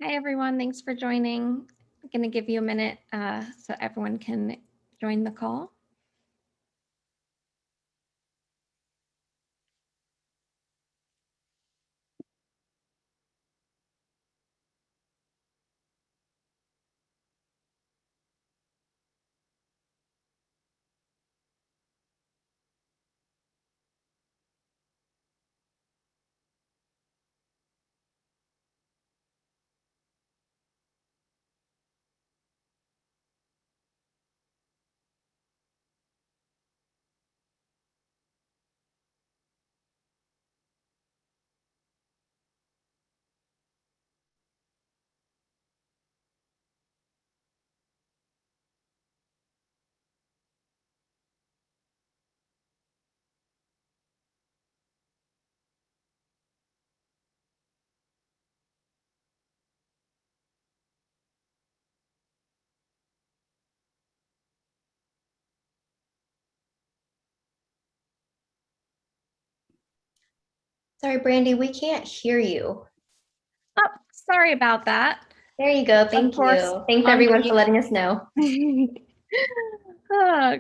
Hi, everyone. Thanks for joining. I'm going to give you a minute so everyone can join the call. Sorry, Brandy, we can't hear you. Oh, sorry about that. There you go. Of Thank course, you. Thanks on everyone for mute. letting us know. Uh,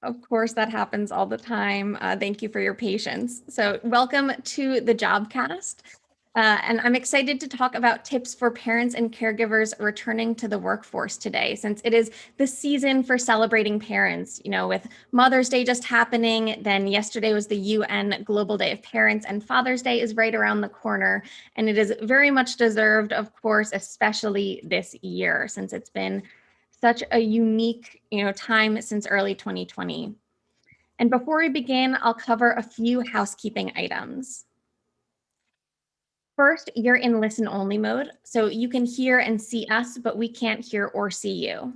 of course, that happens all the time. Thank you for your patience. So welcome to the Jobcast. And I'm excited to talk about tips for parents and caregivers returning to the workforce today, since it is the season for celebrating parents, with Mother's Day just happening. Then yesterday was the UN Global Day of Parents, and Father's Day is right around the corner. And it is very much deserved, of course, especially this year, since it's been such a unique, time since early 2020. And before we begin, I'll cover a few housekeeping items. First, you're in listen only mode, so you can hear and see us, but we can't hear or see you.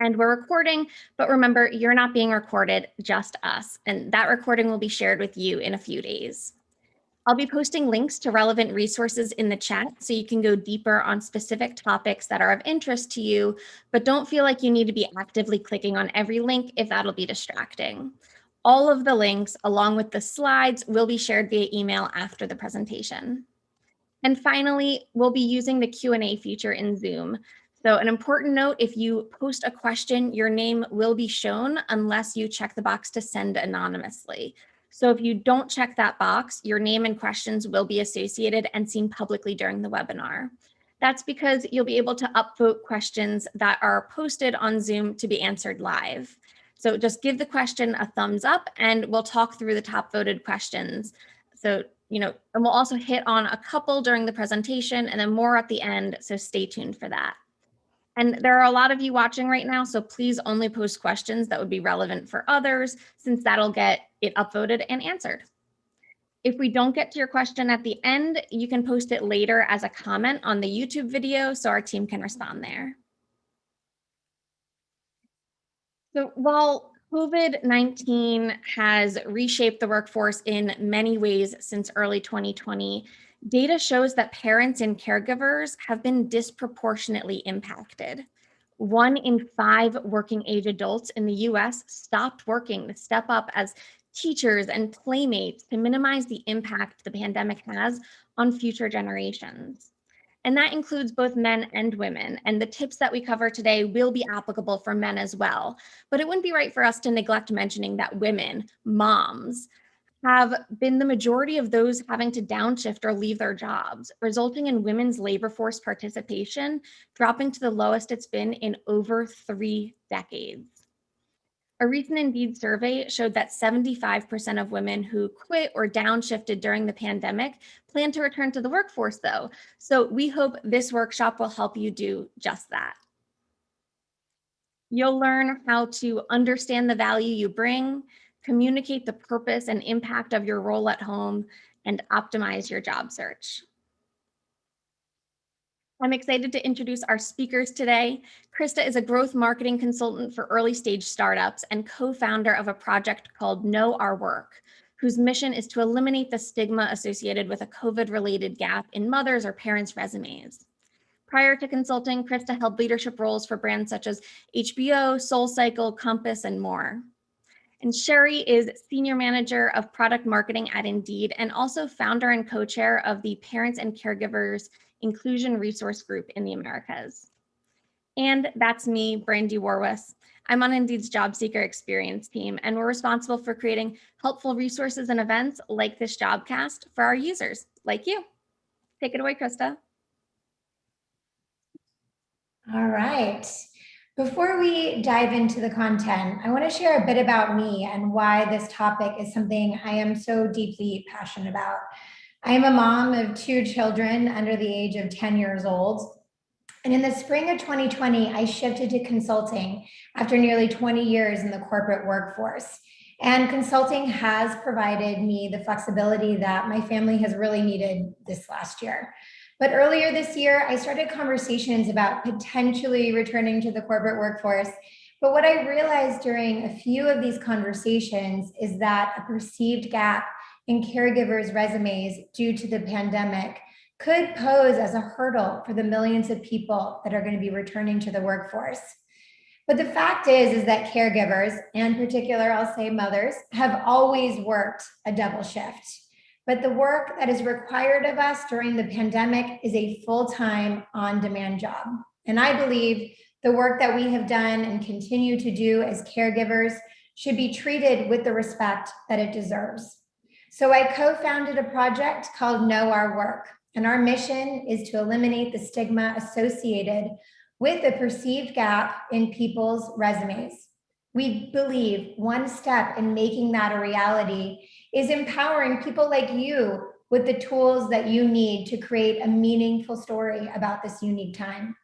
And we're recording, but remember, you're not being recorded, just us. And that recording will be shared with you in a few days. I'll be posting links to relevant resources in the chat so you can go deeper on specific topics that are of interest to you, but don't feel like you need to be actively clicking on every link if that'll be distracting. All of the links, along with the slides, will be shared via email after the presentation. And finally, we'll be using the Q&A feature in Zoom. So an important note, if you post a question, your name will be shown unless you check the box to send anonymously. So if you don't check that box, your name and questions will be associated and seen publicly during the webinar. That's because you'll be able to upvote questions that are posted on Zoom to be answered live. So just give the question a thumbs up and we'll talk through the top voted questions. So and we'll also hit on a couple during the presentation and then more at the end, so stay tuned for that. And there are a lot of you watching right now, so please only post questions that would be relevant for others, since that'll get it upvoted and answered. If we don't get to your question at the end, you can post it later as a comment on the YouTube video so our team can respond there. So while COVID-19 has reshaped the workforce in many ways since early 2020, data shows that parents and caregivers have been disproportionately impacted. 1 in 5 working age adults in the US stopped working to step up as teachers and playmates to minimize the impact the pandemic has on future generations. And that includes both men and women. And the tips that we cover today will be applicable for men as well. But it wouldn't be right for us to neglect mentioning that women, moms, have been the majority of those having to downshift or leave their jobs, resulting in women's labor force participation dropping to the lowest it's been in over 3 decades. A recent Indeed survey showed that 75% of women who quit or downshifted during the pandemic plan to return to the workforce, though. So we hope this workshop will help you do just that. You'll learn how to understand the value you bring, communicate the purpose and impact of your role at home, and optimize your job search. I'm excited to introduce our speakers today. Krista is a growth marketing consultant for early stage startups and co-founder of a project called Know Our Work, whose mission is to eliminate the stigma associated with a COVID-related gap in mothers' or parents' resumes. Prior to consulting, Krista held leadership roles for brands such as HBO, SoulCycle, Compass, and more. And Sherry is Senior Manager of Product Marketing at Indeed and also founder and co-chair of the Parents and Caregivers inclusion resource group in the Americas. And that's me, Brandy Warwis. I'm on Indeed's Job Seeker Experience team, and we're responsible for creating helpful resources and events like this Jobcast for our users, like you. Take it away, Krista. All right. Before we dive into the content, I want to share a bit about me and why this topic is something I am so deeply passionate about. I am a mom of 2 children under the age of 10 years old. And in the spring of 2020, I shifted to consulting after nearly 20 years in the corporate workforce. And consulting has provided me the flexibility that my family has really needed this last year. But earlier this year, I started conversations about potentially returning to the corporate workforce. But what I realized during a few of these conversations is that a perceived gap in caregivers' resumes due to the pandemic could pose as a hurdle for the millions of people that are going to be returning to the workforce. But the fact is that caregivers, and in particular, I'll say mothers, have always worked a double shift. But the work that is required of us during the pandemic is a full-time, on-demand job. And I believe the work that we have done and continue to do as caregivers should be treated with the respect that it deserves. So I co-founded a project called Know Our Work. And our mission is to eliminate the stigma associated with the perceived gap in people's resumes. We believe one step in making that a reality is empowering people like you with the tools that you need to create a meaningful story about this unique time.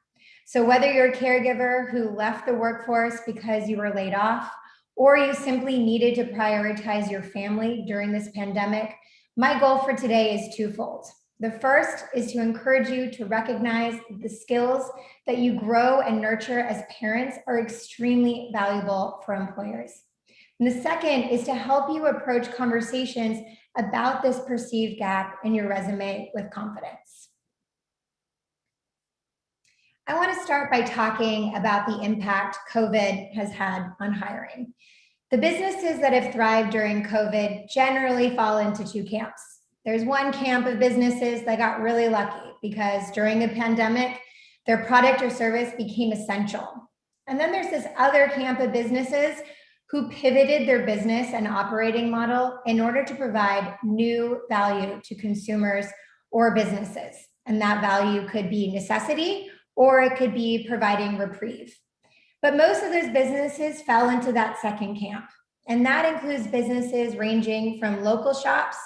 So whether you're a caregiver who left the workforce because you were laid off, or you simply needed to prioritize your family during this pandemic, my goal for today is twofold. The first is to encourage you to recognize the skills that you grow and nurture as parents are extremely valuable for employers. And the second is to help you approach conversations about this perceived gap in your resume with confidence. I want to start by talking about the impact COVID has had on hiring. The businesses that have thrived during COVID generally fall into 2 camps. There's one camp of businesses that got really lucky because during the pandemic, their product or service became essential. And then there's this other camp of businesses who pivoted their business and operating model in order to provide new value to consumers or businesses. And that value could be necessity or it could be providing reprieve. But most of those businesses fell into that second camp. And that includes businesses ranging from local shops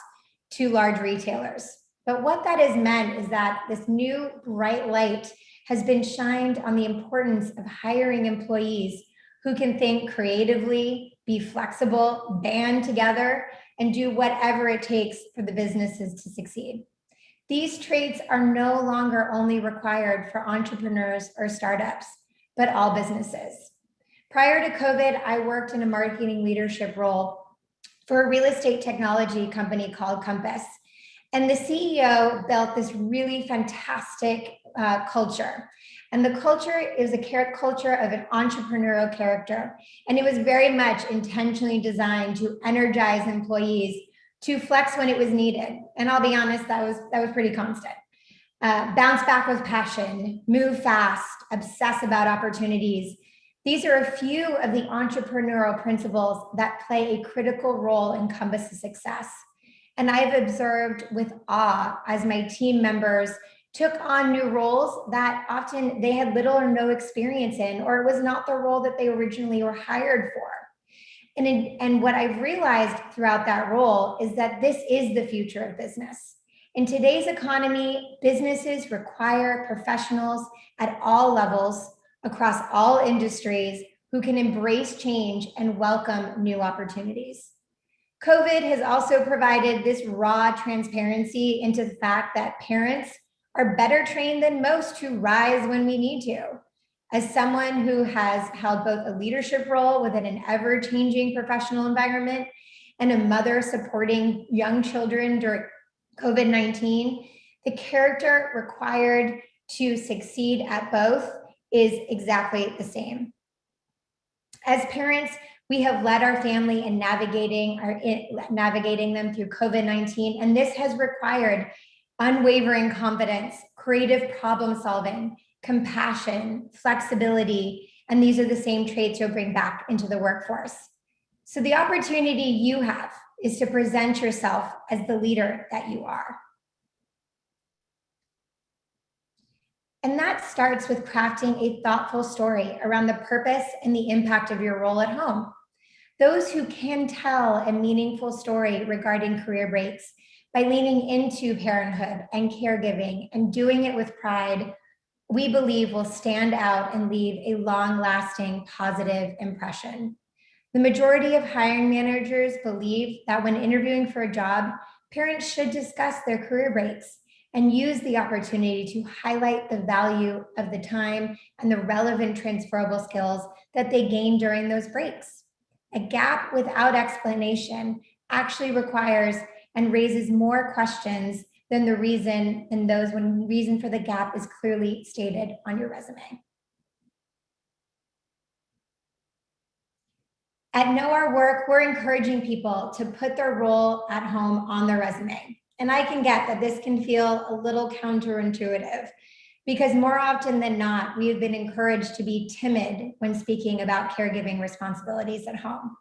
to large retailers. But what that has meant is that this new bright light has been shined on the importance of hiring employees who can think creatively, be flexible, band together, and do whatever it takes for the businesses to succeed. These traits are no longer only required for entrepreneurs or startups, but all businesses. Prior to COVID, I worked in a marketing leadership role for a real estate technology company called Compass. And the CEO built this really fantastic culture. And the culture is a culture of an entrepreneurial character. And it was very much intentionally designed to energize employees to flex when it was needed. And I'll be honest, that was pretty constant. Bounce back with passion, move fast, obsess about opportunities. These are a few of the entrepreneurial principles that play a critical role in Compass's success. And I've observed with awe as my team members took on new roles that often they had little or no experience in, or it was not the role that they originally were hired for. And what I've realized throughout that role is that this is the future of business. In today's economy, businesses require professionals at all levels across all industries who can embrace change and welcome new opportunities. COVID has also provided this raw transparency into the fact that parents are better trained than most to rise when we need to. As someone who has held both a leadership role within an ever-changing professional environment and a mother supporting young children during COVID-19, the character required to succeed at both is exactly the same. As parents, we have led our family in navigating them through COVID-19, and this has required unwavering confidence, creative problem solving, compassion, flexibility, and these are the same traits you'll bring back into the workforce. So the opportunity you have is to present yourself as the leader that you are. And that starts with crafting a thoughtful story around the purpose and the impact of your role at home. Those who can tell a meaningful story regarding career breaks by leaning into parenthood and caregiving and doing it with pride, we believe will stand out and leave a long-lasting positive impression. The majority of hiring managers believe that when interviewing for a job, parents should discuss their career breaks and use the opportunity to highlight the value of the time and the relevant transferable skills that they gain during those breaks. A gap without explanation actually requires and raises more questions than the reason and those when reason for the gap is clearly stated on your resume. At Know Our Work, we're encouraging people to put their role at home on their resume. And I can get that this can feel a little counterintuitive because more often than not, we have been encouraged to be timid when speaking about caregiving responsibilities at home.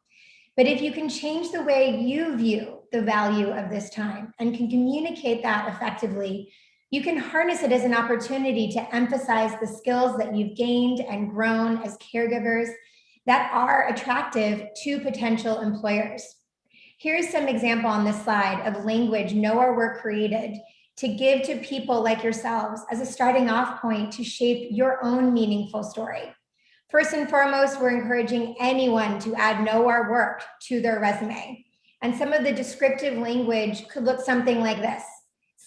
But if you can change the way you view the value of this time and can communicate that effectively, you can harness it as an opportunity to emphasize the skills that you've gained and grown as caregivers that are attractive to potential employers. Here's some example on this slide of language Know Our Work created to give to people like yourselves as a starting off point to shape your own meaningful story. First and foremost, we're encouraging anyone to add Know Our Work to their resume. And some of the descriptive language could look something like this: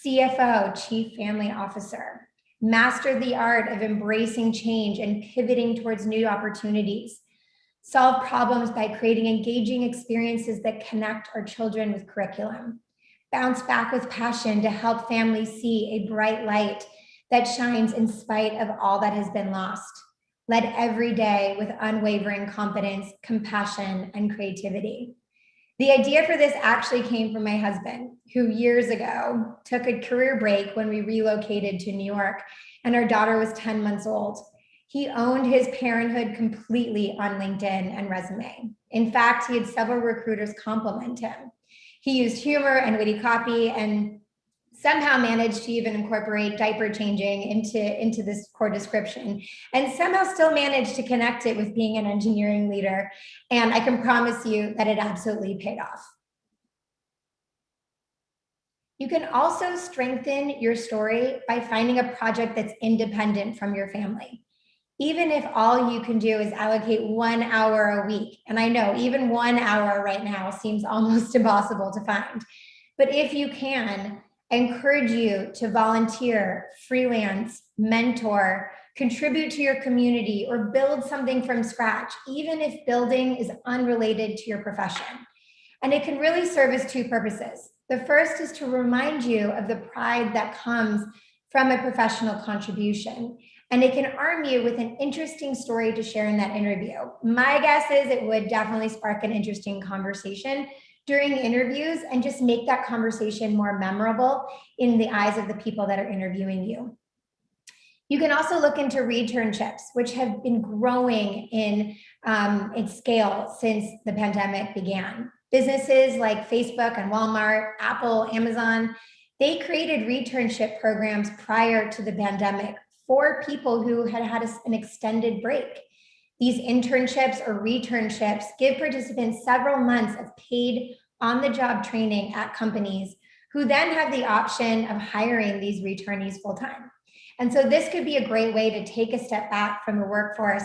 CFO, Chief Family Officer, master the art of embracing change and pivoting towards new opportunities, solve problems by creating engaging experiences that connect our children with curriculum, bounce back with passion to help families see a bright light that shines in spite of all that has been lost, led every day with unwavering confidence, compassion, and creativity. The idea for this actually came from my husband, who years ago took a career break when we relocated to New York and our daughter was 10 months old. He owned his parenthood completely on LinkedIn and resume. In fact, he had several recruiters compliment him. He used humor and witty copy and somehow managed to even incorporate diaper changing into this core description, and somehow still managed to connect it with being an engineering leader. And I can promise you that it absolutely paid off. You can also strengthen your story by finding a project that's independent from your family. Even if all you can do is allocate 1 hour a week, and I know even 1 hour right now seems almost impossible to find, but if you can, I encourage you to volunteer, freelance, mentor, contribute to your community, or build something from scratch, even if building is unrelated to your profession. And it can really serve as two purposes. The first is to remind you of the pride that comes from a professional contribution. And it can arm you with an interesting story to share in that interview. My guess is it would definitely spark an interesting conversation during interviews and just make that conversation more memorable in the eyes of the people that are interviewing you. You can also look into returnships, which have been growing in scale since the pandemic began. Businesses like Facebook and Walmart, Apple, Amazon, they created returnship programs prior to the pandemic for people who had an extended break. These internships or returnships give participants several months of paid on-the-job training at companies who then have the option of hiring these returnees full-time. And so this could be a great way to take a step back from the workforce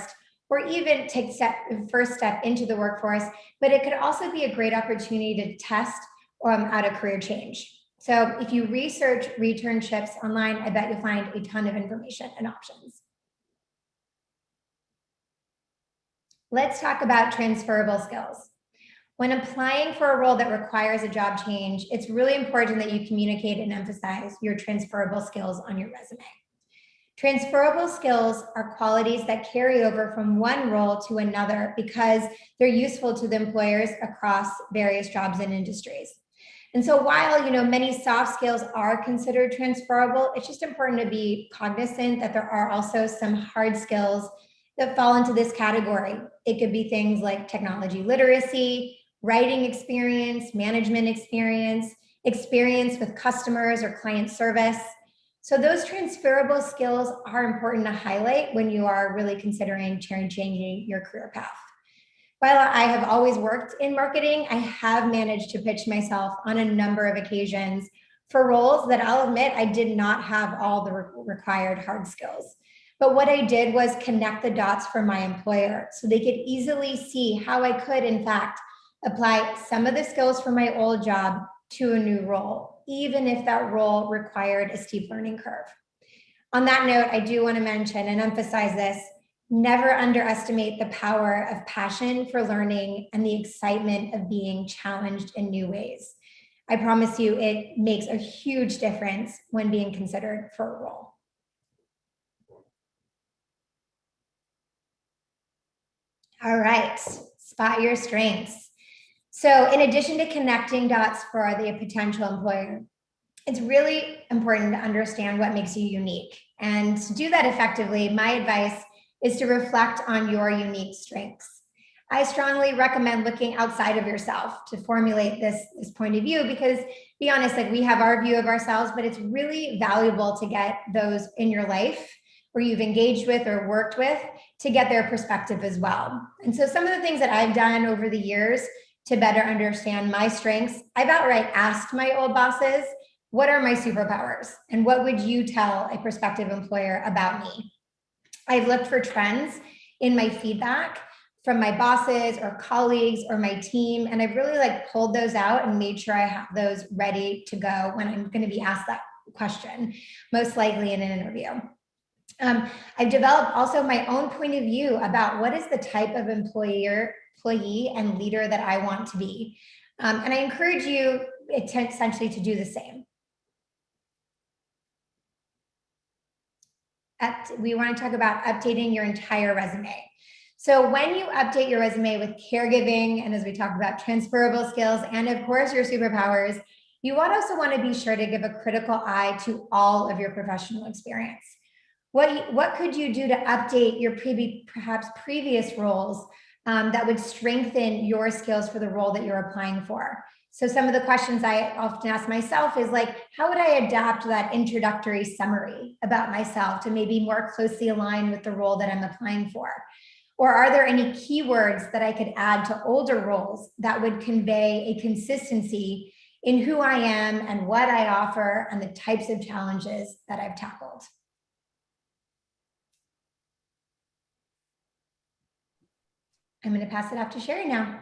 or even take the first step into the workforce, but it could also be a great opportunity to test out a career change. So if you research returnships online, I bet you'll find a ton of information and options. Let's talk about transferable skills. When applying for a role that requires a job change, it's really important that you communicate and emphasize your transferable skills on your resume. Transferable skills are qualities that carry over from one role to another because they're useful to the employers across various jobs and industries. And so while, many soft skills are considered transferable, it's just important to be cognizant that there are also some hard skills that fall into this category. It could be things like technology literacy, writing experience, management experience, experience with customers or client service. So those transferable skills are important to highlight when you are really considering changing your career path. While I have always worked in marketing, I have managed to pitch myself on a number of occasions for roles that I'll admit I did not have all the required hard skills. But what I did was connect the dots for my employer so they could easily see how I could, in fact, apply some of the skills from my old job to a new role, even if that role required a steep learning curve. On that note, I do want to mention and emphasize this: never underestimate the power of passion for learning and the excitement of being challenged in new ways. I promise you, it makes a huge difference when being considered for a role. All right, spot your strengths. So in addition to connecting dots for the potential employer, it's really important to understand what makes you unique. And to do that effectively, my advice is to reflect on your unique strengths. I strongly recommend looking outside of yourself to formulate this point of view, because be honest, we have our view of ourselves, but it's really valuable to get those in your life where you've engaged with or worked with to get their perspective as well. And so some of the things that I've done over the years to better understand my strengths, I've outright asked my old bosses, what are my superpowers? And what would you tell a prospective employer about me? I've looked for trends in my feedback from my bosses or colleagues or my team, and I've really pulled those out and made sure I have those ready to go when I'm going to be asked that question, most likely in an interview. I've developed also my own point of view about what is the type of employee and leader that I want to be. And I encourage you essentially to do the same. We want to talk about updating your entire resume. So when you update your resume with caregiving, and as we talked about transferable skills, and of course your superpowers, you also want to be sure to give a critical eye to all of your professional experience. What could you do to update your perhaps previous roles that would strengthen your skills for the role that you're applying for? So some of the questions I often ask myself is how would I adapt that introductory summary about myself to maybe more closely align with the role that I'm applying for? Or are there any keywords that I could add to older roles that would convey a consistency in who I am and what I offer and the types of challenges that I've tackled? I'm going to pass it off to Sherry now.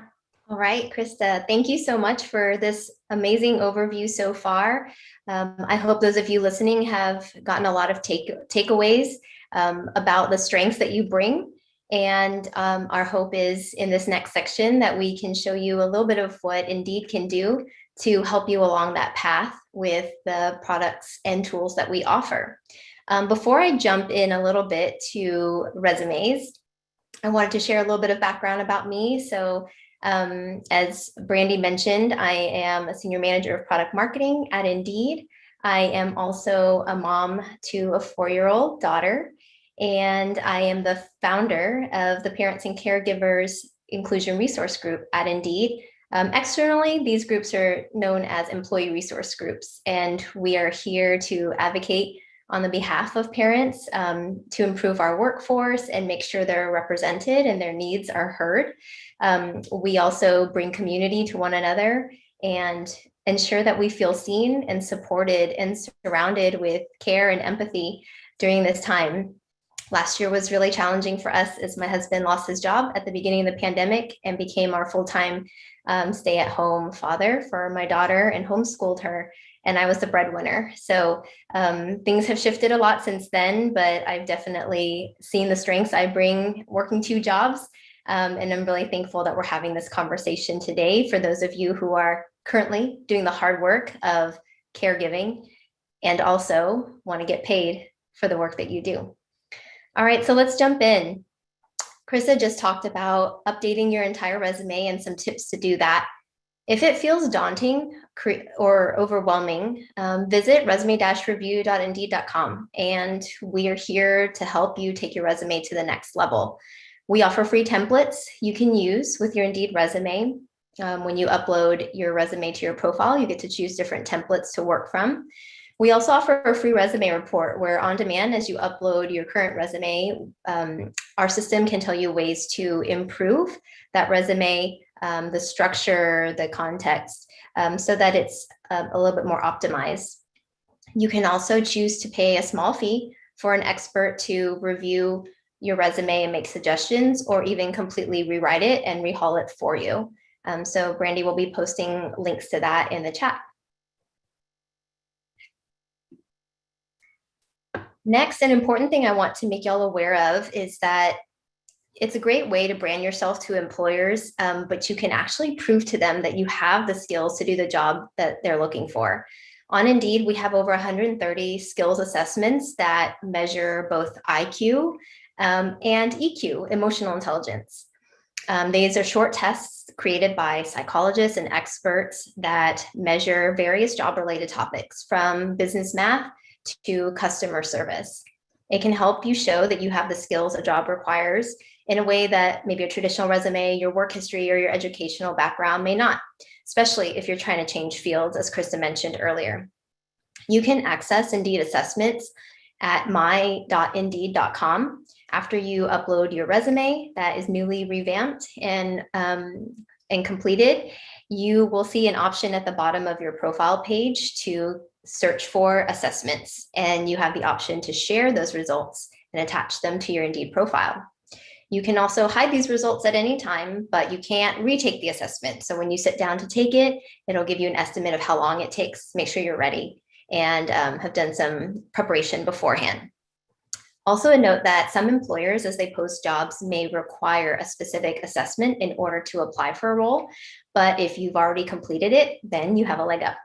All right, Krista, thank you so much for this amazing overview so far. I hope those of you listening have gotten a lot of takeaways about the strengths that you bring. And our hope is in this next section that we can show you a little bit of what Indeed can do to help you along that path with the products and tools that we offer. Before I jump in a little bit to resumes, I wanted to share a little bit of background about me. So as Brandy mentioned, I am a senior manager of product marketing at Indeed. I am also a mom to a 4-year-old daughter, and I am the founder of the Parents and Caregivers Inclusion Resource Group at Indeed. Externally, these groups are known as employee resource groups, and we are here to advocate on the behalf of parents to improve our workforce and make sure they're represented and their needs are heard. We also bring community to one another and ensure that we feel seen and supported and surrounded with care and empathy during this time. Last year was really challenging for us as my husband lost his job at the beginning of the pandemic and became our full-time stay-at-home father for my daughter and homeschooled her. And I was the breadwinner. So things have shifted a lot since then, but I've definitely seen the strengths I bring working 2 jobs. And I'm really thankful that we're having this conversation today for those of you who are currently doing the hard work of caregiving and also want to get paid for the work that you do. All right, so let's jump in. Krista just talked about updating your entire resume and some tips to do that. If it feels daunting or overwhelming, visit resume-review.indeed.com, and we are here to help you take your resume to the next level. We offer free templates you can use with your Indeed resume. When you upload your resume to your profile, you get to choose different templates to work from. We also offer a free resume report where on demand, as you upload your current resume, our system can tell you ways to improve that resume, the structure, the context, so that it's a little bit more optimized. You can also choose to pay a small fee for an expert to review your resume and make suggestions, or even completely rewrite it and rehaul it for you. So Brandy will be posting links to that in the chat. Next, an important thing I want to make y'all aware of is that it's a great way to brand yourself to employers, but you can actually prove to them that you have the skills to do the job that they're looking for. On Indeed, we have over 130 skills assessments that measure both IQ and EQ, emotional intelligence. These are short tests created by psychologists and experts that measure various job-related topics, from business math to customer service. It can help you show that you have the skills a job requires in a way that maybe a traditional resume, your work history, or your educational background may not, especially if you're trying to change fields, as Krista mentioned earlier. You can access Indeed assessments at my.indeed.com. After you upload your resume that is newly revamped and completed, you will see an option at the bottom of your profile page to search for assessments, and you have the option to share those results and attach them to your Indeed profile. You can also hide these results at any time, but you can't retake the assessment. So when you sit down to take it, it'll give you an estimate of how long it takes. Make sure you're ready and have done some preparation beforehand. Also a note that some employers, as they post jobs, may require a specific assessment in order to apply for a role. But if you've already completed it, then you have a leg up.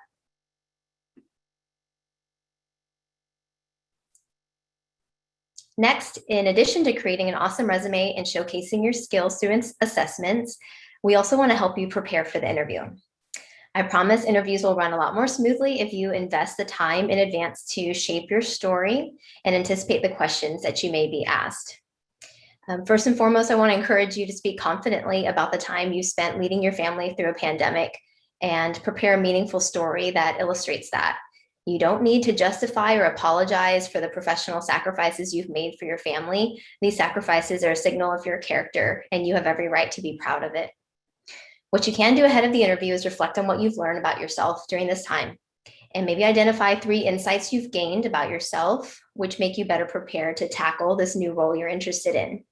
Next, in addition to creating an awesome resume and showcasing your skills through assessments, we also want to help you prepare for the interview. I promise interviews will run a lot more smoothly if you invest the time in advance to shape your story and anticipate the questions that you may be asked. First and foremost, I want to encourage you to speak confidently about the time you spent leading your family through a pandemic and prepare a meaningful story that illustrates that. You don't need to justify or apologize for the professional sacrifices you've made for your family. These sacrifices are a signal of your character, and you have every right to be proud of it. What you can do ahead of the interview is reflect on what you've learned about yourself during this time, and maybe identify 3 insights you've gained about yourself, which make you better prepared to tackle this new role you're interested in.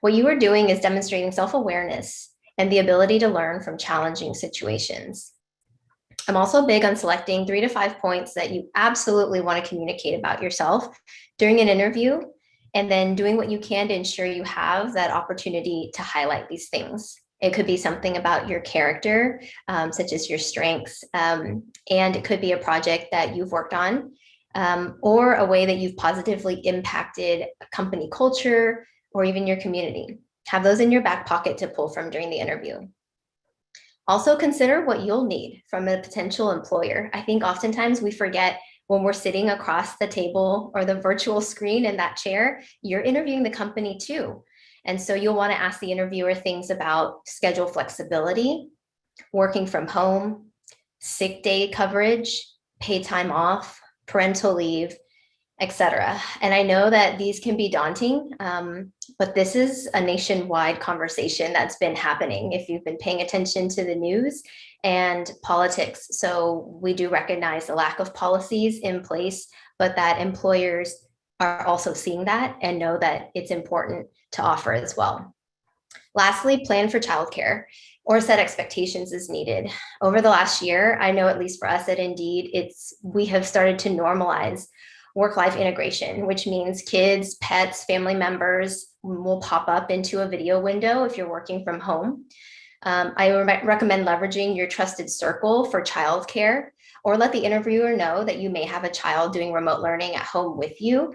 What you are doing is demonstrating self-awareness and the ability to learn from challenging situations. I'm also big on selecting 3 to 5 points that you absolutely want to communicate about yourself during an interview, and then doing what you can to ensure you have that opportunity to highlight these things. It could be something about your character, such as your strengths, and it could be a project that you've worked on, or a way that you've positively impacted a company culture or even your community. Have those in your back pocket to pull from during the interview. Also consider what you'll need from a potential employer. I think oftentimes we forget when we're sitting across the table or the virtual screen in that chair, you're interviewing the company too. And so you'll want to ask the interviewer things about schedule flexibility, working from home, sick day coverage, paid time off, parental leave, etc. And I know that these can be daunting, but this is a nationwide conversation that's been happening if you've been paying attention to the news and politics. So we do recognize the lack of policies in place, but that employers are also seeing that and know that it's important to offer as well. Lastly, plan for childcare or set expectations as needed. Over the last year, I know at least for us at Indeed, we have started to normalize work-life integration, which means kids, pets, family members will pop up into a video window if you're working from home. I recommend leveraging your trusted circle for childcare, or let the interviewer know that you may have a child doing remote learning at home with you.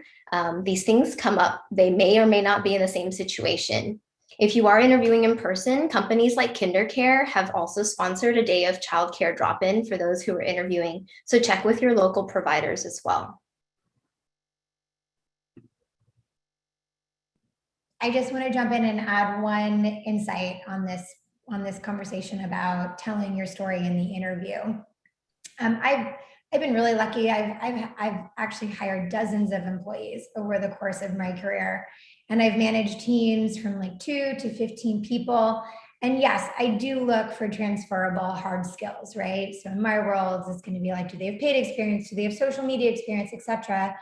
These things come up. They may or may not be in the same situation. If you are interviewing in person, companies like KinderCare have also sponsored a day of childcare drop-in for those who are interviewing. So check with your local providers as well. I just want to jump in and add one insight on this conversation about telling your story in the interview. I've been really lucky. I've actually hired dozens of employees over the course of my career, and I've managed teams from like 2 to 15 people. And yes, I do look for transferable hard skills, right? So in my world, it's going to be like, do they have paid experience? Do they have social media experience, etc.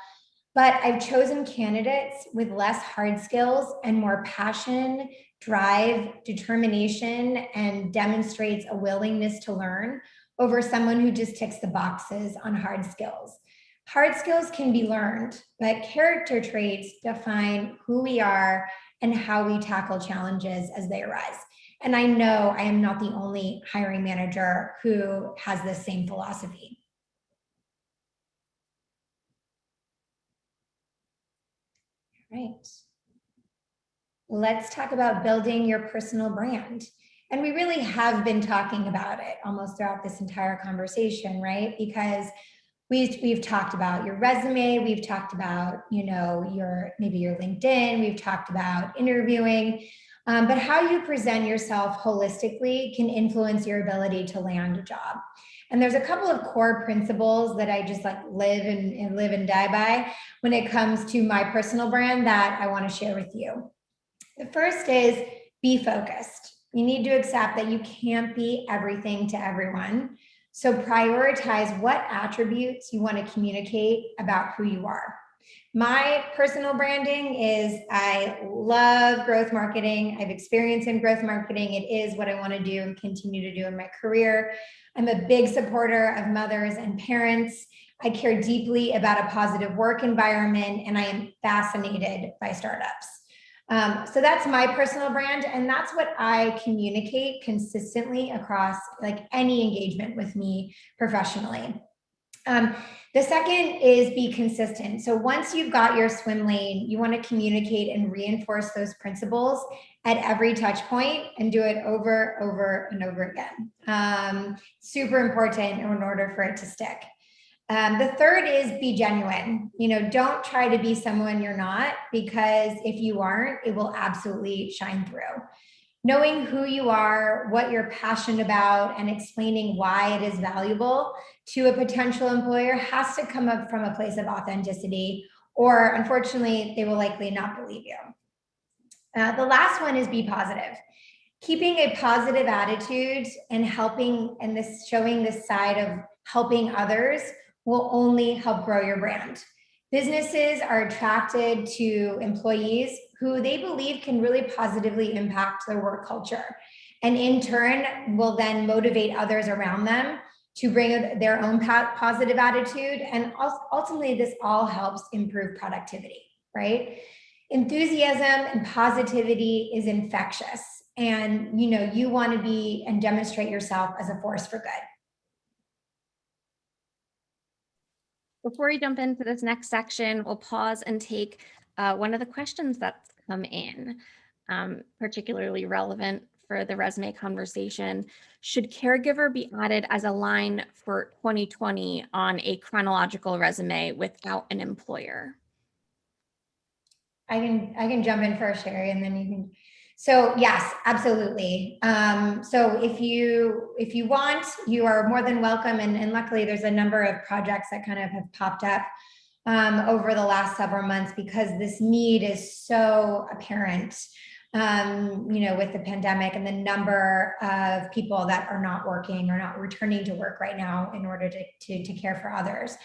But I've chosen candidates with less hard skills and more passion, drive, determination, and demonstrates a willingness to learn over someone who just ticks the boxes on hard skills. Hard skills can be learned, but character traits define who we are and how we tackle challenges as they arise. And I know I am not the only hiring manager who has this same philosophy. Right. Let's talk about building your personal brand. And we really have been talking about it almost throughout this entire conversation, right? Because we've talked about your resume, we've talked about, maybe your LinkedIn, we've talked about interviewing, but how you present yourself holistically can influence your ability to land a job. And there's a couple of core principles that I just like live and die by when it comes to my personal brand that I want to share with you. The first is be focused. You need to accept that you can't be everything to everyone. So prioritize what attributes you want to communicate about who you are. My personal branding is I love growth marketing. I've experience in growth marketing. It is what I want to do and continue to do in my career. I'm a big supporter of mothers and parents. I care deeply about a positive work environment, and I am fascinated by startups. So that's my personal brand, and that's what I communicate consistently across like any engagement with me professionally. The second is be consistent. So once you've got your swim lane, you want to communicate and reinforce those principles at every touch point and do it over and over again. Super important in order for it to stick. The third is be genuine. Don't try to be someone you're not, because if you aren't, it will absolutely shine through. Knowing who you are, what you're passionate about, and explaining why it is valuable to a potential employer has to come up from a place of authenticity, or unfortunately, they will likely not believe you. The last one is be positive. Keeping a positive attitude and showing this side of helping others will only help grow your brand. Businesses are attracted to employees who they believe can really positively impact their work culture, and in turn will then motivate others around them to bring their own positive attitude. And ultimately, this all helps improve productivity, right? Enthusiasm and positivity is infectious, and you want to be and demonstrate yourself as a force for good. Before we jump into this next section, we'll pause and take one of the questions that's come in, particularly relevant for the resume conversation. Should caregiver be added as a line for 2020 on a chronological resume without an employer? I can jump in first, Sherry, and then you can. So yes, absolutely. So if you want, you are more than welcome. And luckily there's a number of projects that kind of have popped up over the last several months, because this need is so apparent, with the pandemic and the number of people that are not working or not returning to work right now in order to care for others.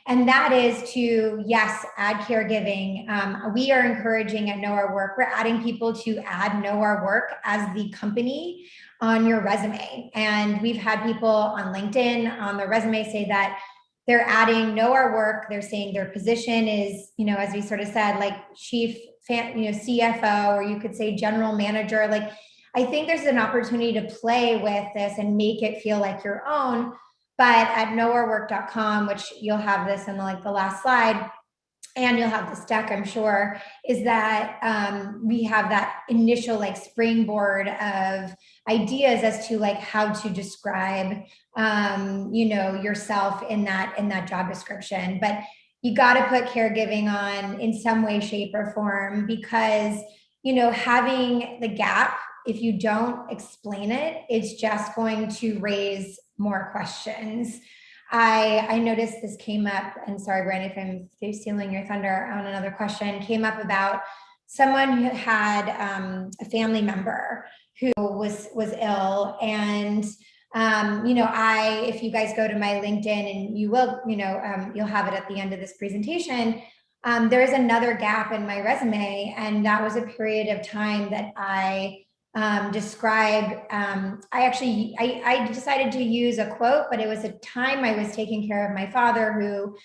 And that is to, yes, add caregiving. We are encouraging at Know Our Work, we're adding people to add Know Our Work as the company on your resume. And we've had people on LinkedIn on their resume say that they're adding Know Our Work. They're saying their position is, as we sort of said, like chief, CFO, or you could say general manager. Like, I think there's an opportunity to play with this and make it feel like your own. But at knowourwork.com, which you'll have this in the last slide, and you'll have this deck, I'm sure, is that we have that initial like springboard of ideas as to like how to describe, yourself in that job description. But you got to put caregiving on in some way, shape, or form, because, having the gap, if you don't explain it, it's just going to raise more questions. I noticed this came up, and sorry, Brandy, if I'm stealing your thunder on another question, came up about someone who had a family member who was ill. And, if you guys go to my LinkedIn, and you will, you'll have it at the end of this presentation, there is another gap in my resume. And that was a period of time that I described. I decided to use a quote, but it was a time I was taking care of my father, who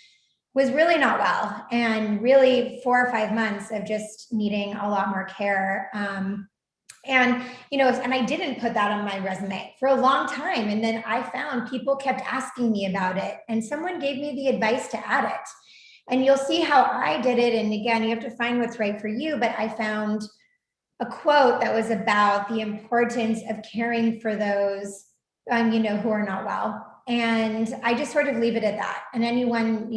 was really not well, and really 4 or 5 months of just needing a lot more care. And I didn't put that on my resume for a long time. And then I found people kept asking me about it, and someone gave me the advice to add it. And you'll see how I did it. And again, you have to find what's right for you. But I found a quote that was about the importance of caring for those, who are not well. And I just sort of leave it at that. And anyone,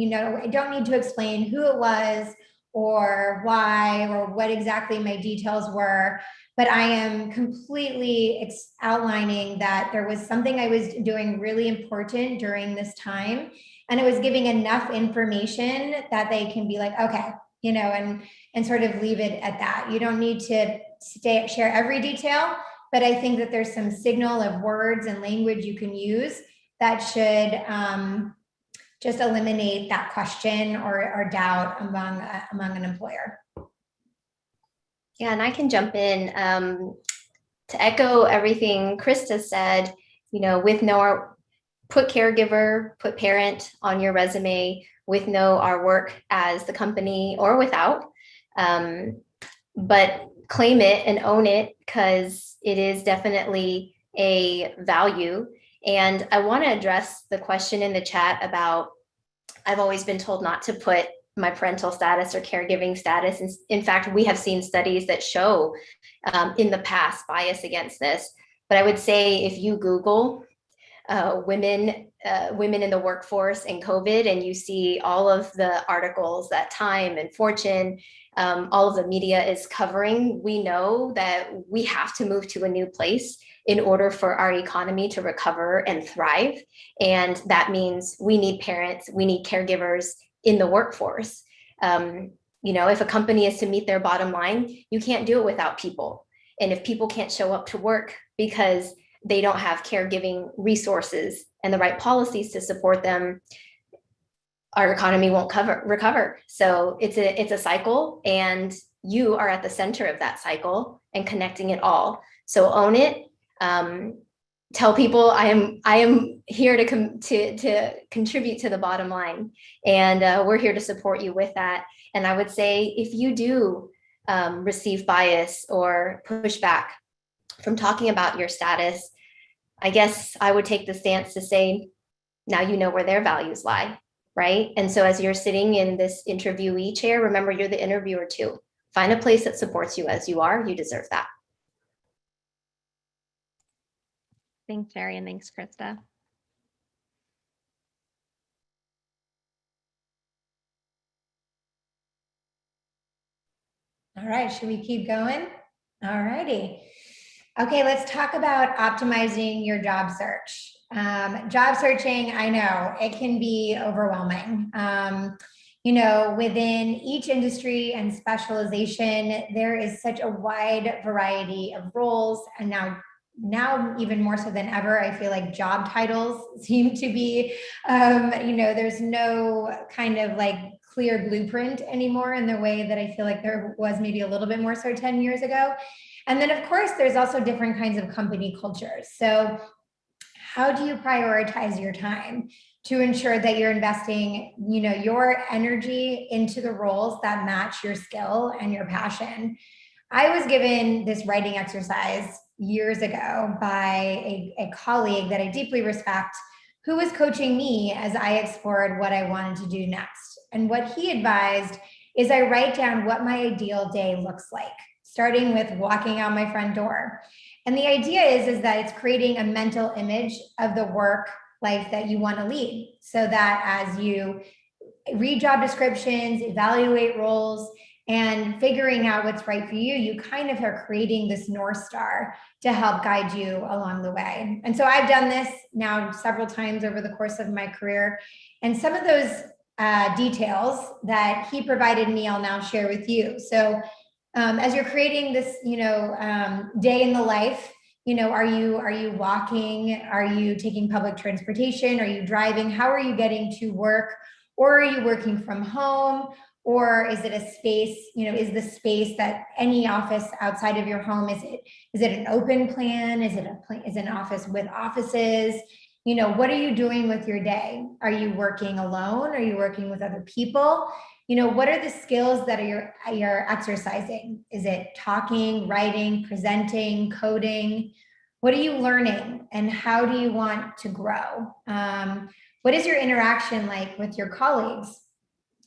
I don't need to explain who it was or why or what exactly my details were, but I am completely outlining that there was something I was doing really important during this time. And it was giving enough information that they can be like, okay, and sort of leave it at that. You don't need to share every detail, but I think that there's some signal of words and language you can use that should just eliminate that question or doubt among an employer. Yeah, and I can jump in to echo everything Krista said. Put caregiver, put parent on your resume with our work as the company or without, but claim it and own it, because it is definitely a value. And I want to address the question in the chat about, I've always been told not to put my parental status or caregiving status. In fact, we have seen studies that show in the past bias against this. But I would say if you Google women in the workforce and COVID, and you see all of the articles that Time and Fortune, all of the media is covering, we know that we have to move to a new place in order for our economy to recover and thrive. And that means we need parents, we need caregivers in the workforce. If a company is to meet their bottom line, you can't do it without people. And if people can't show up to work because they don't have caregiving resources and the right policies to support them, our economy won't recover. So it's a cycle, and you are at the center of that cycle and connecting it all. So own it. Tell people I am here to contribute to the bottom line, and we're here to support you with that. And I would say, if you do receive bias or pushback from talking about your status, I guess I would take the stance to say, now you know where their values lie, right? And so as you're sitting in this interviewee chair, remember you're the interviewer too. Find a place that supports you as you are. You deserve that. Thanks, Sherry, and thanks, Krista. All right, should we keep going? All righty. Okay, let's talk about optimizing your job search. Job searching, I know it can be overwhelming. Within each industry and specialization, there is such a wide variety of roles. And now even more so than ever, I feel like job titles seem to be, there's no kind of like clear blueprint anymore in the way that I feel like there was maybe a little bit more so 10 years ago. And then, of course, there's also different kinds of company cultures. So how do you prioritize your time to ensure that you're investing, your energy into the roles that match your skill and your passion? I was given this writing exercise years ago by a colleague that I deeply respect, who was coaching me as I explored what I wanted to do next. And what he advised is I write down what my ideal day looks like, starting with walking out my front door. And the idea is that it's creating a mental image of the work life that you want to lead, so that as you read job descriptions, evaluate roles, and figuring out what's right for you, you kind of are creating this North Star to help guide you along the way. And so I've done this now several times over the course of my career. And some of those details that he provided me, I'll now share with you. So as you're creating this, day in the life, are you walking? Are you taking public transportation? Are you driving? How are you getting to work? Or are you working from home? Or is it a space, is the space that any office outside of your home, is it an open plan? Is it an office with offices? What are you doing with your day? Are you working alone? Are you working with other people? What are the skills that you're exercising? Is it talking, writing, presenting, coding? What are you learning, and how do you want to grow? What is your interaction like with your colleagues?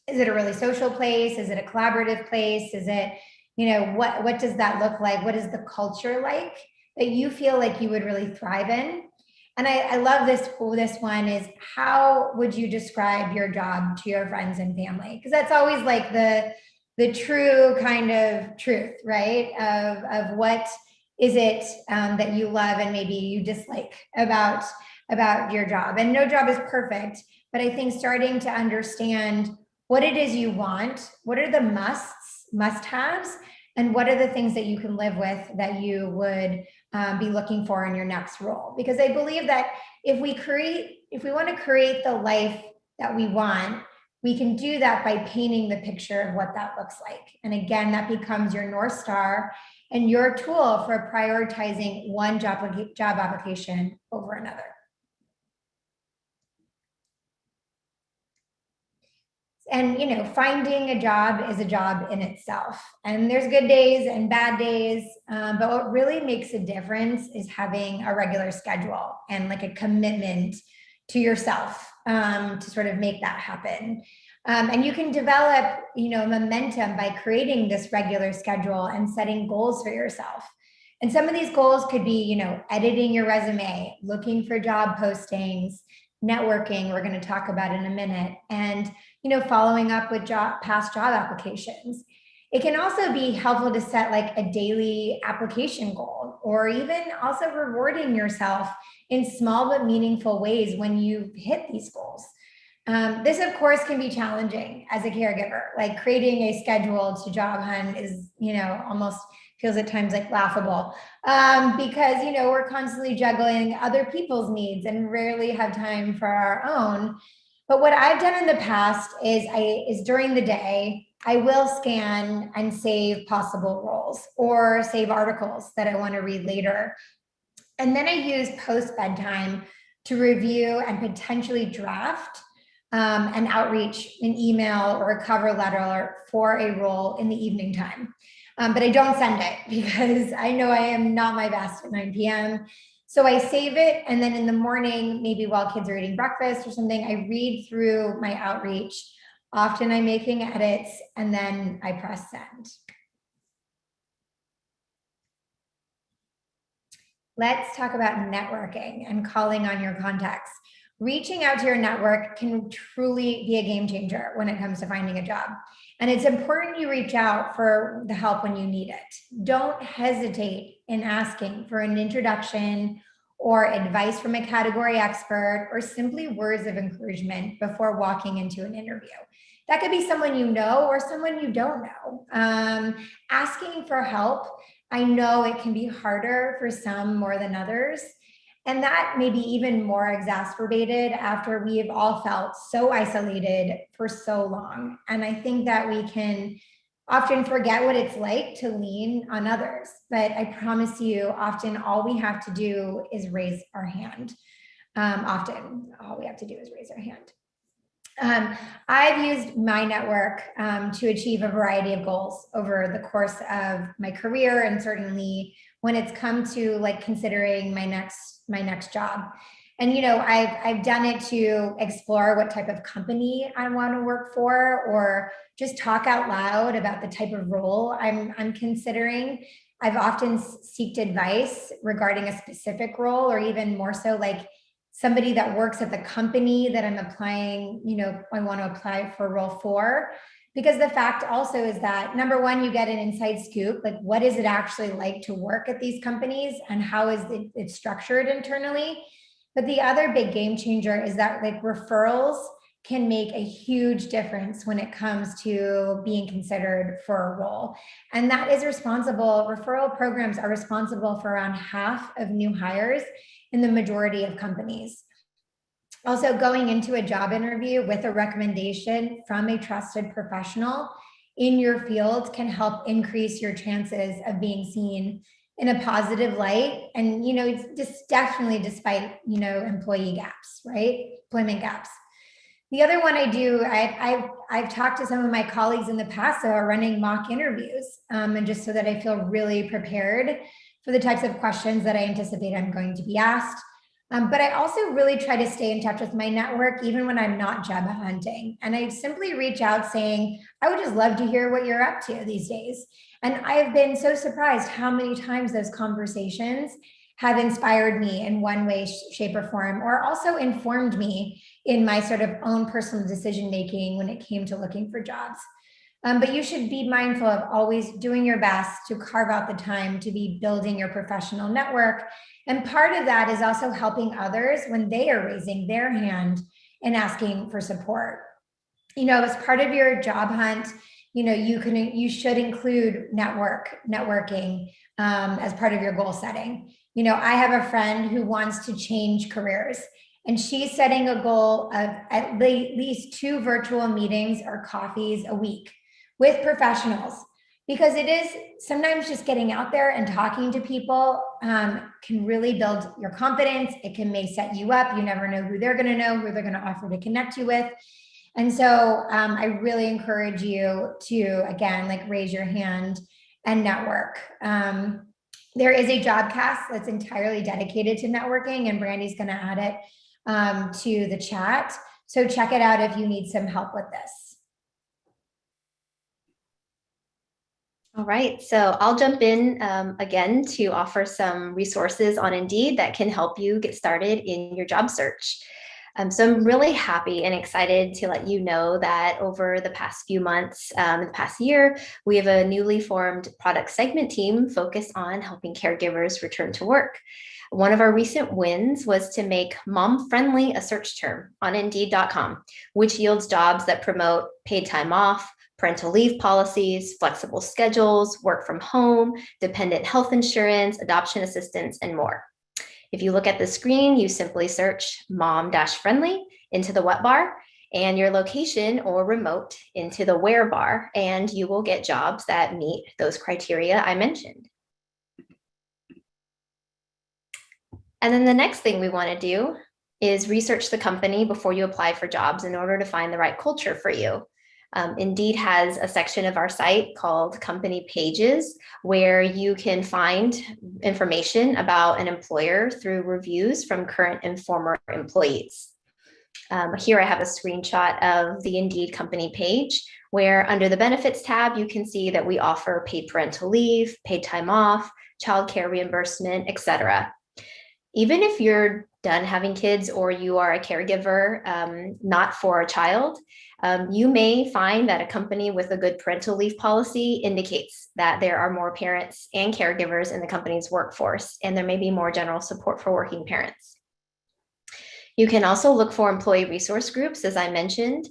Is it a really social place? Is it a collaborative place? Is it, what does that look like? What is the culture like that you feel like you would really thrive in? And I love this one is, how would you describe your job to your friends and family? Because that's always like the true kind of truth, right? Of what is it that you love and maybe you dislike about your job. And no job is perfect, but I think starting to understand what it is you want, what are the must-haves, and what are the things that you can live with that you would be looking for in your next role. Because I believe that if we want to create the life that we want, we can do that by painting the picture of what that looks like. And again, that becomes your North Star and your tool for prioritizing one job application over another. And, finding a job is a job in itself. And there's good days and bad days. But what really makes a difference is having a regular schedule and like a commitment to yourself to sort of make that happen. And you can develop, momentum by creating this regular schedule and setting goals for yourself. And some of these goals could be, editing your resume, looking for job postings, networking, we're going to talk about in a minute, and following up with past job applications. It can also be helpful to set like a daily application goal, or even also rewarding yourself in small but meaningful ways when you hit these goals. This, of course, can be challenging as a caregiver. Like creating a schedule to job hunt is, almost feels at times like laughable because, we're constantly juggling other people's needs and rarely have time for our own. But what I've done in the past is during the day, I will scan and save possible roles or save articles that I want to read later. And then I use post-bedtime to review and potentially draft an outreach, an email, or a cover letter for a role in the evening time. But I don't send it because I know I am not my best at 9 p.m. So I save it, and then in the morning, maybe while kids are eating breakfast or something, I read through my outreach. Often I'm making edits, and then I press send. Let's talk about networking and calling on your contacts. Reaching out to your network can truly be a game changer when it comes to finding a job. And it's important you reach out for the help when you need it. Don't hesitate in asking for an introduction or advice from a category expert, or simply words of encouragement before walking into an interview. That could be someone you know or someone you don't know. Asking for help, I know it can be harder for some more than others. And that may be even more exacerbated after we have all felt so isolated for so long. And I think that we can often forget what it's like to lean on others. But I promise you, often all we have to do is raise our hand. Often all we have to do is raise our hand. I've used my network to achieve a variety of goals over the course of my career, and certainly when it's come to like considering my next job. And, I've done it to explore what type of company I want to work for, or just talk out loud about the type of role I'm considering. I've often sought advice regarding a specific role, or even more so like somebody that works at the company that I'm applying, I want to apply for a role for. Because the fact also is that, number one, you get an inside scoop, like what is it actually like to work at these companies and how is it structured internally? But the other big game changer is that like referrals can make a huge difference when it comes to being considered for a role. And that is referral programs are responsible for around half of new hires in the majority of companies. Also, going into a job interview with a recommendation from a trusted professional in your field can help increase your chances of being seen in a positive light. And, it's just definitely despite, employee gaps, right? Employment gaps. The other one I do, I've talked to some of my colleagues in the past that are running mock interviews, and just so that I feel really prepared for the types of questions that I anticipate I'm going to be asked. But I also really try to stay in touch with my network, even when I'm not job hunting. And I simply reach out saying, I would just love to hear what you're up to these days. And I've been so surprised how many times those conversations have inspired me in one way, shape, or form, or also informed me in my sort of own personal decision-making when it came to looking for jobs. But you should be mindful of always doing your best to carve out the time to be building your professional network. And part of that is also helping others when they are raising their hand and asking for support. As part of your job hunt, you should include networking as part of your goal setting. I have a friend who wants to change careers, and she's setting a goal of at least 2 virtual meetings or coffees a week with professionals, because it is sometimes just getting out there and talking to people can really build your confidence. It may set you up. You never know who they're going to know, who they're going to offer to connect you with. And so I really encourage you to, again, like raise your hand and network. There is a Jobcast that's entirely dedicated to networking, and Brandy's going to add it to the chat. So check it out if you need some help with this. All right, so I'll jump in again to offer some resources on Indeed that can help you get started in your job search. So I'm really happy and excited to let you know that over the past few months, the past year, we have a newly formed product segment team focused on helping caregivers return to work. One of our recent wins was to make mom-friendly a search term on Indeed.com, which yields jobs that promote paid time off, parental leave policies, flexible schedules, work from home, dependent health insurance, adoption assistance, and more. If you look at the screen, you simply search mom-friendly into the what bar and your location or remote into the where bar, and you will get jobs that meet those criteria I mentioned. And then the next thing we want to do is research the company before you apply for jobs in order to find the right culture for you. Indeed has a section of our site called Company Pages, where you can find information about an employer through reviews from current and former employees. Here I have a screenshot of the Indeed company page, where under the benefits tab, you can see that we offer paid parental leave, paid time off, childcare reimbursement, etc. Even if you're done having kids or you are a caregiver, not for a child, you may find that a company with a good parental leave policy indicates that there are more parents and caregivers in the company's workforce, and there may be more general support for working parents. You can also look for employee resource groups, as I mentioned,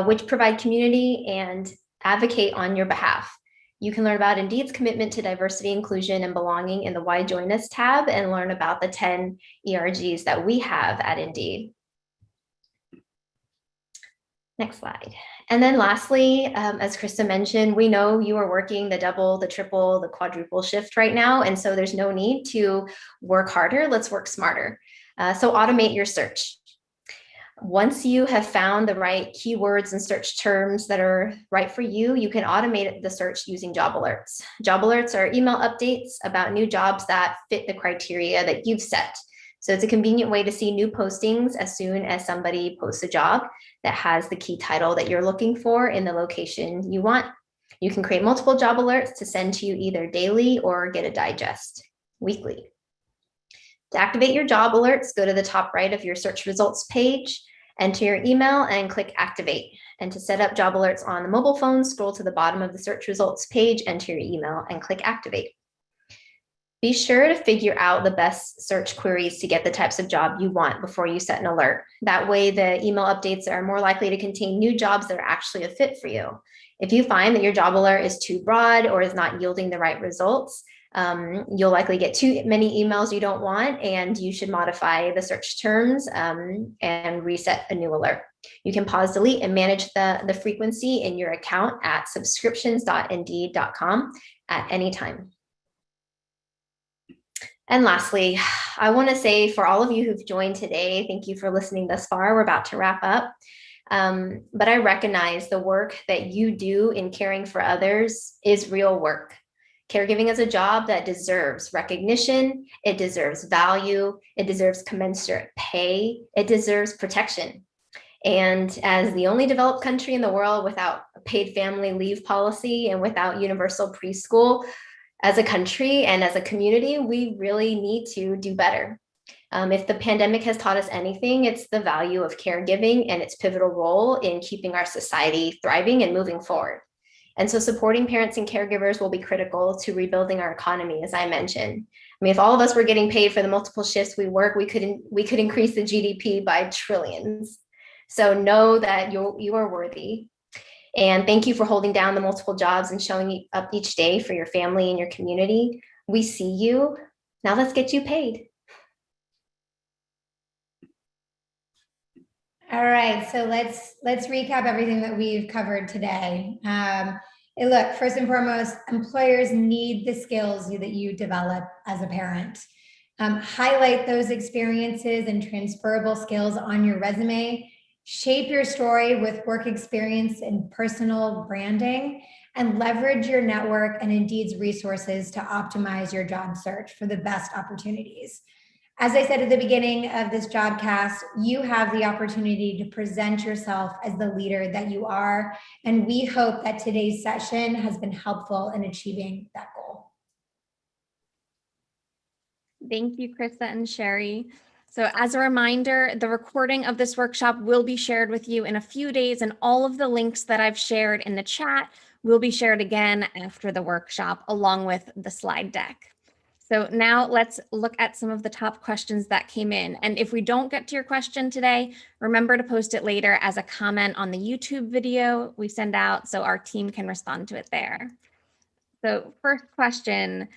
which provide community and advocate on your behalf. You can learn about Indeed's commitment to diversity, inclusion, and belonging in the Why Join Us tab, and learn about the 10 ERGs that we have at Indeed. Next slide. And then lastly, as Krista mentioned, we know you are working the double, the triple, the quadruple shift right now. And so there's no need to work harder. Let's work smarter. So automate your search. Once you have found the right keywords and search terms that are right for you, you can automate the search using job alerts. Job alerts are email updates about new jobs that fit the criteria that you've set. So it's a convenient way to see new postings as soon as somebody posts a job that has the key title that you're looking for in the location you want. You can create multiple job alerts to send to you either daily or get a digest weekly. To activate your job alerts, go to the top right of your search results page, enter your email and click activate. And to set up job alerts on the mobile phone, scroll to the bottom of the search results page, enter your email and click activate. Be sure to figure out the best search queries to get the types of job you want before you set an alert. That way the email updates are more likely to contain new jobs that are actually a fit for you. If you find that your job alert is too broad or is not yielding the right results, you'll likely get too many emails you don't want, and you should modify the search terms and reset a new alert. You can pause, delete, and manage the frequency in your account at subscriptions.indeed.com at any time. And lastly, I want to say for all of you who've joined today, thank you for listening thus far. We're about to wrap up. But I recognize the work that you do in caring for others is real work. Caregiving is a job that deserves recognition, it deserves value, it deserves commensurate pay, it deserves protection. And as the only developed country in the world without a paid family leave policy and without universal preschool, as a country and as a community, we really need to do better. If the pandemic has taught us anything, it's the value of caregiving and its pivotal role in keeping our society thriving and moving forward. And so supporting parents and caregivers will be critical to rebuilding our economy, as I mentioned. I mean, if all of us were getting paid for the multiple shifts we work, we could increase the GDP by trillions. So know that you are worthy. And thank you for holding down the multiple jobs and showing up each day for your family and your community. We see you. Now let's get you paid. All right, so let's recap everything that we've covered today. Look, first and foremost, employers need the skills that you develop as a parent. Highlight those experiences and transferable skills on your resume. Shape your story with work experience and personal branding, and leverage your network and Indeed's resources to optimize your job search for the best opportunities. As I said at the beginning of this Jobcast, you have the opportunity to present yourself as the leader that you are, and we hope that today's session has been helpful in achieving that goal. Thank you, Krista and Sherry. So as a reminder, the recording of this workshop will be shared with you in a few days, and all of the links that I've shared in the chat will be shared again after the workshop, along with the slide deck. So now let's look at some of the top questions that came in. And if we don't get to your question today, remember to post it later as a comment on the YouTube video we send out so our team can respond to it there. So first question.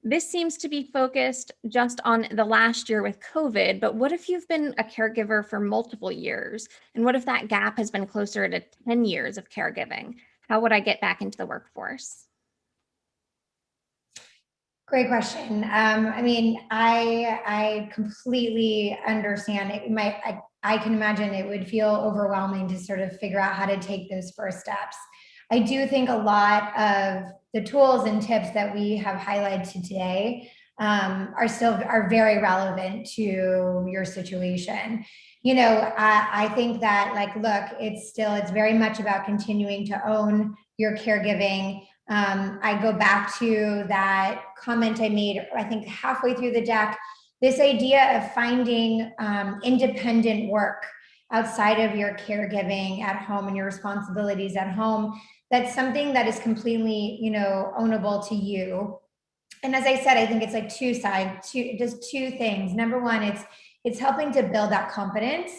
This seems to be focused just on the last year with COVID, but what if you've been a caregiver for multiple years? And what if that gap has been closer to 10 years of caregiving? How would I get back into the workforce? Great question. I mean, I completely understand it. I can imagine it would feel overwhelming to sort of figure out how to take those first steps. I do think a lot of the tools and tips that we have highlighted today are very relevant to your situation. You know, I think that, like, look, it's very much about continuing to own your caregiving. I go back to that comment I made, I think halfway through the deck, this idea of finding independent work outside of your caregiving at home and your responsibilities at home. That's something that is completely, ownable to you. And as I said, I think it's like two things. Number one, it's helping to build that confidence,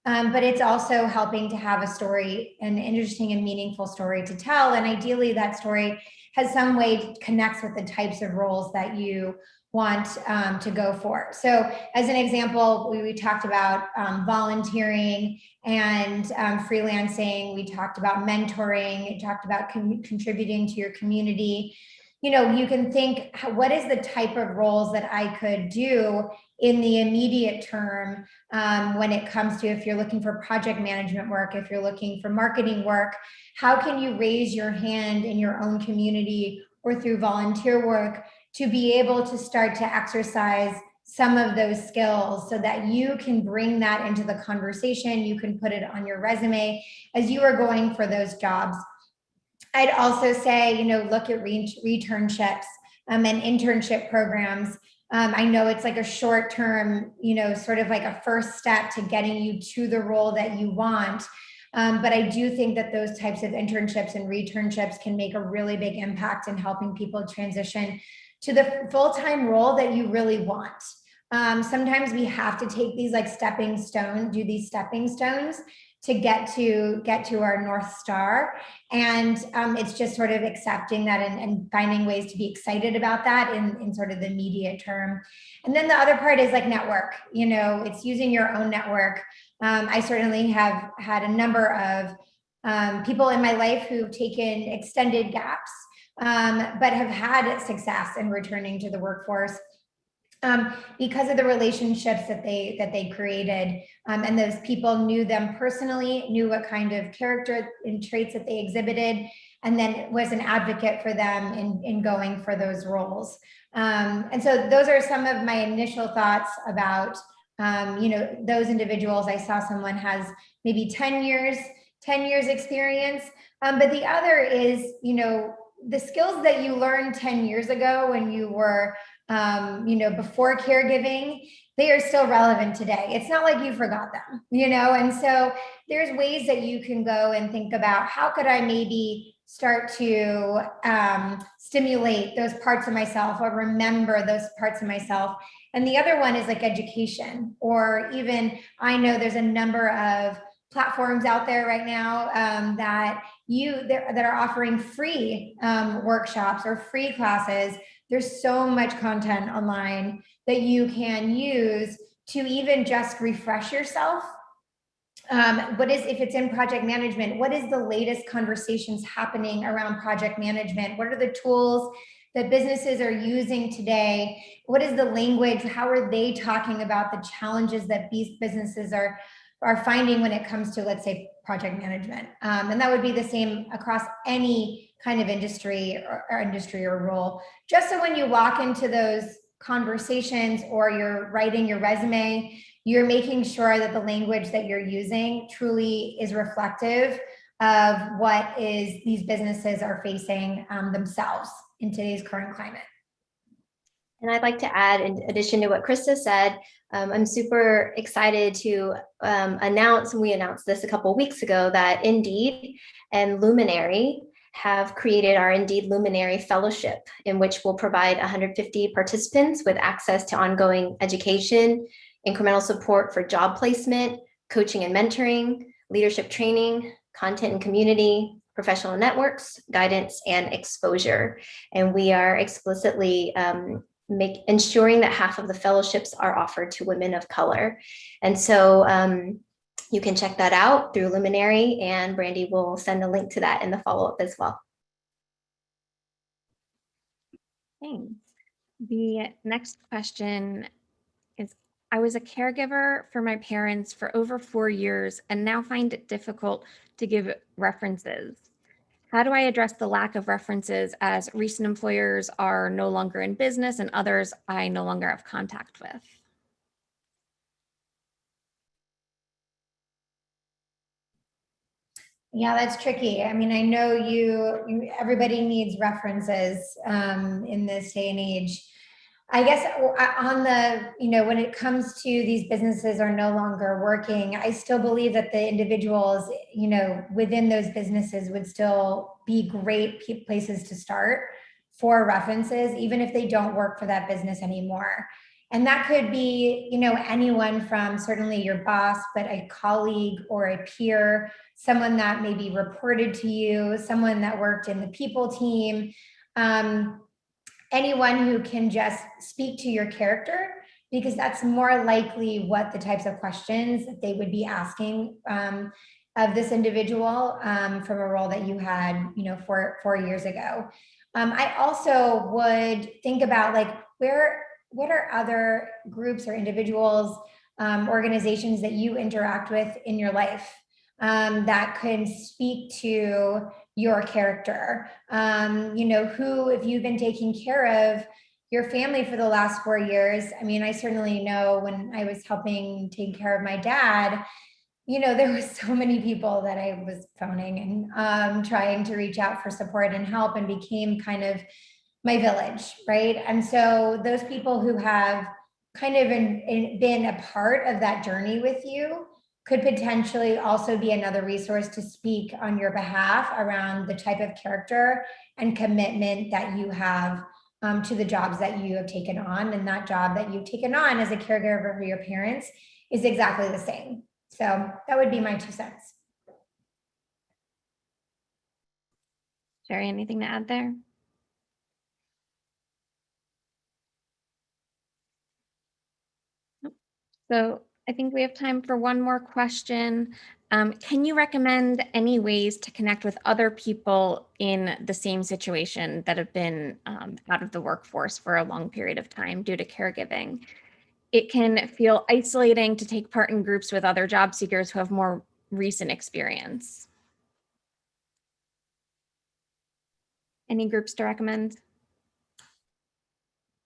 but it's also helping to have a story, an interesting and meaningful story to tell. And ideally that story has some way connects with the types of roles that you want to go for. So as an example, we talked about volunteering and freelancing. We talked about mentoring. We talked about contributing to your community. You can think, what is the type of roles that I could do in the immediate term when it comes to, if you're looking for project management work, if you're looking for marketing work, how can you raise your hand in your own community or through volunteer work to be able to start to exercise some of those skills so that you can bring that into the conversation. You can put it on your resume as you are going for those jobs. I'd also say, look at returnships and internship programs. I know it's like a short term, sort of like a first step to getting you to the role that you want. But I do think that those types of internships and returnships can make a really big impact in helping people transition to the full-time role that you really want. Sometimes we have to take these like stepping stones to get to our North Star. And it's just sort of accepting that and finding ways to be excited about that in sort of the immediate term. And then the other part is like network, it's using your own network. I certainly have had a number of people in my life who've taken extended gaps, but have had success in returning to the workforce. Because of the relationships that they created, and those people knew them personally, knew what kind of character and traits that they exhibited, and then was an advocate for them in going for those roles. And so those are some of my initial thoughts about those individuals. I saw someone has maybe 10 years experience, but the other is the skills that you learned 10 years ago when you were before caregiving, they are still relevant today. It's not like you forgot them, and so there's ways that you can go and think about how could I maybe start to stimulate those parts of myself or remember those parts of myself. And the other one is like education, or even I know there's a number of platforms out there right now that are offering free workshops or free classes. There's so much content online that you can use to even just refresh yourself. If it's in project management, what is the latest conversations happening around project management? What are the tools that businesses are using today? What is the language? How are they talking about the challenges that these businesses are finding when it comes to, let's say, project management? And that would be the same across any kind of industry or role. Just so when you walk into those conversations or you're writing your resume, you're making sure that the language that you're using truly is reflective of what these businesses are facing themselves in today's current climate. And I'd like to add, in addition to what Krista said, I'm super excited to announce, and we announced this a couple of weeks ago, that Indeed and Luminary have created our Indeed Luminary Fellowship, in which we'll provide 150 participants with access to ongoing education, incremental support for job placement, coaching and mentoring, leadership training, content and community, professional networks, guidance, and exposure. And we are explicitly ensuring that half of the fellowships are offered to women of color. And so you can check that out through Luminary, and Brandy will send a link to that in the follow-up as well. Thanks. The next question is, I was a caregiver for my parents for over 4 years and now find it difficult to give references. How do I address the lack of references as recent employers are no longer in business and others I no longer have contact with? Yeah, that's tricky. I mean, I know everybody needs references in this day and age. I guess on the, when it comes to these businesses are no longer working, I still believe that the individuals, within those businesses would still be great places to start for references, even if they don't work for that business anymore. And that could be, anyone from certainly your boss, but a colleague or a peer, someone that maybe reported to you, someone that worked in the people team, anyone who can just speak to your character, because that's more likely what the types of questions that they would be asking of this individual from a role that you had, 4 years ago. I also would think about what are other groups or individuals, organizations that you interact with in your life that can speak to your character? Who, if you've been taking care of, your family for the last 4 years. I mean, I certainly know when I was helping take care of my dad, there was so many people that I was phoning and trying to reach out for support and help, and became kind of my village, right? And so those people who have kind of been a part of that journey with you could potentially also be another resource to speak on your behalf around the type of character and commitment that you have to the jobs that you have taken on. And that job that you've taken on as a caregiver for your parents is exactly the same. So that would be my 2 cents. Sherry, anything to add there? So I think we have time for one more question. Can you recommend any ways to connect with other people in the same situation that have been out of the workforce for a long period of time due to caregiving? It can feel isolating to take part in groups with other job seekers who have more recent experience. Any groups to recommend?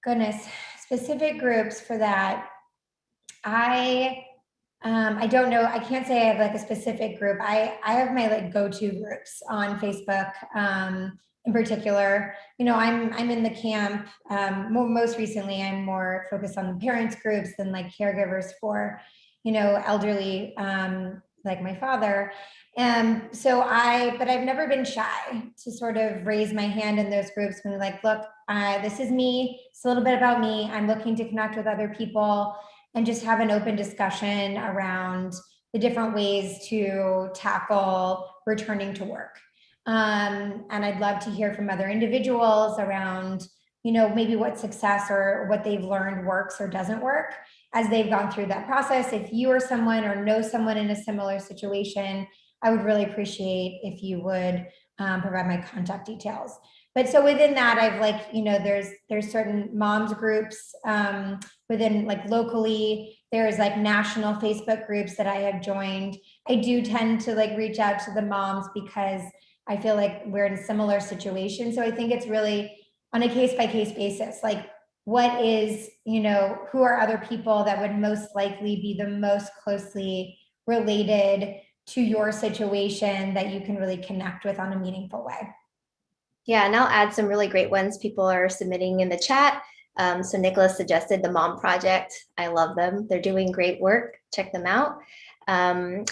Goodness, specific groups for that. I don't know. I can't say I have like a specific group. I have my like go-to groups on Facebook in particular. I'm in the camp. Most recently, I'm more focused on the parents groups than like caregivers for, elderly like my father. But I've never been shy to sort of raise my hand in those groups when like, look, this is me. It's a little bit about me. I'm looking to connect with other people and just have an open discussion around the different ways to tackle returning to work. And I'd love to hear from other individuals around, maybe what success or what they've learned works or doesn't work as they've gone through that process. If you are someone or know someone in a similar situation, I would really appreciate if you would provide my contact details. But so within that, I've like, there's certain moms groups within like locally, there's like national Facebook groups that I have joined. I do tend to like reach out to the moms because I feel like we're in a similar situation. So I think it's really on a case by case basis, like what is, who are other people that would most likely be the most closely related to your situation that you can really connect with on a meaningful way. Yeah, and I'll add some really great ones people are submitting in the chat. So Nicholas suggested the Mom Project. I love them. They're doing great work. Check them out.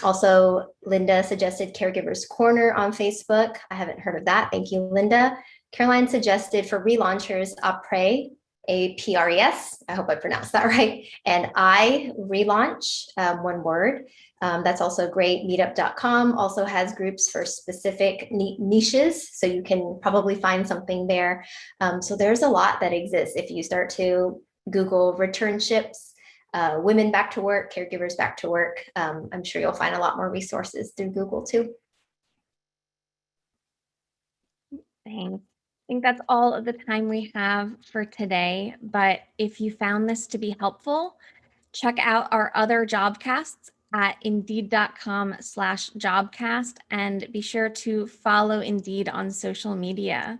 Also, Linda suggested Caregivers Corner on Facebook. I haven't heard of that. Thank you, Linda. Caroline suggested for relaunchers, Apres, APRES. I hope I pronounced that right. And relaunch, one word. That's also great. Meetup.com also has groups for specific niches, so you can probably find something there. So there's a lot that exists. If you start to Google returnships, women back to work, caregivers back to work, I'm sure you'll find a lot more resources through Google too. Thanks. I think that's all of the time we have for today, but if you found this to be helpful, check out our other jobcasts at indeed.com/jobcast and be sure to follow Indeed on social media.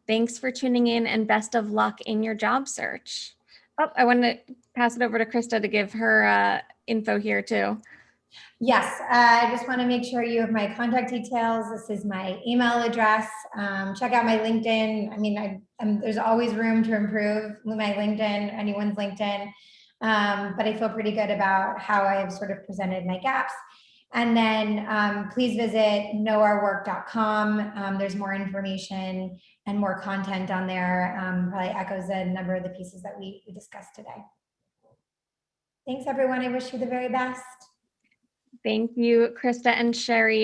Thanks for tuning in and best of luck in your job search. Oh, I want to pass it over to Krista to give her info here too. Yes, I just want to make sure you have my contact details. This is my email address. Check out my LinkedIn. I mean, there's always room to improve my LinkedIn, anyone's LinkedIn. But I feel pretty good about how I have sort of presented my gaps. And then please visit knowourwork.com. There's more information and more content on there. Probably echoes a number of the pieces that we discussed today. Thanks, everyone. I wish you the very best. Thank you, Krista and Sherry.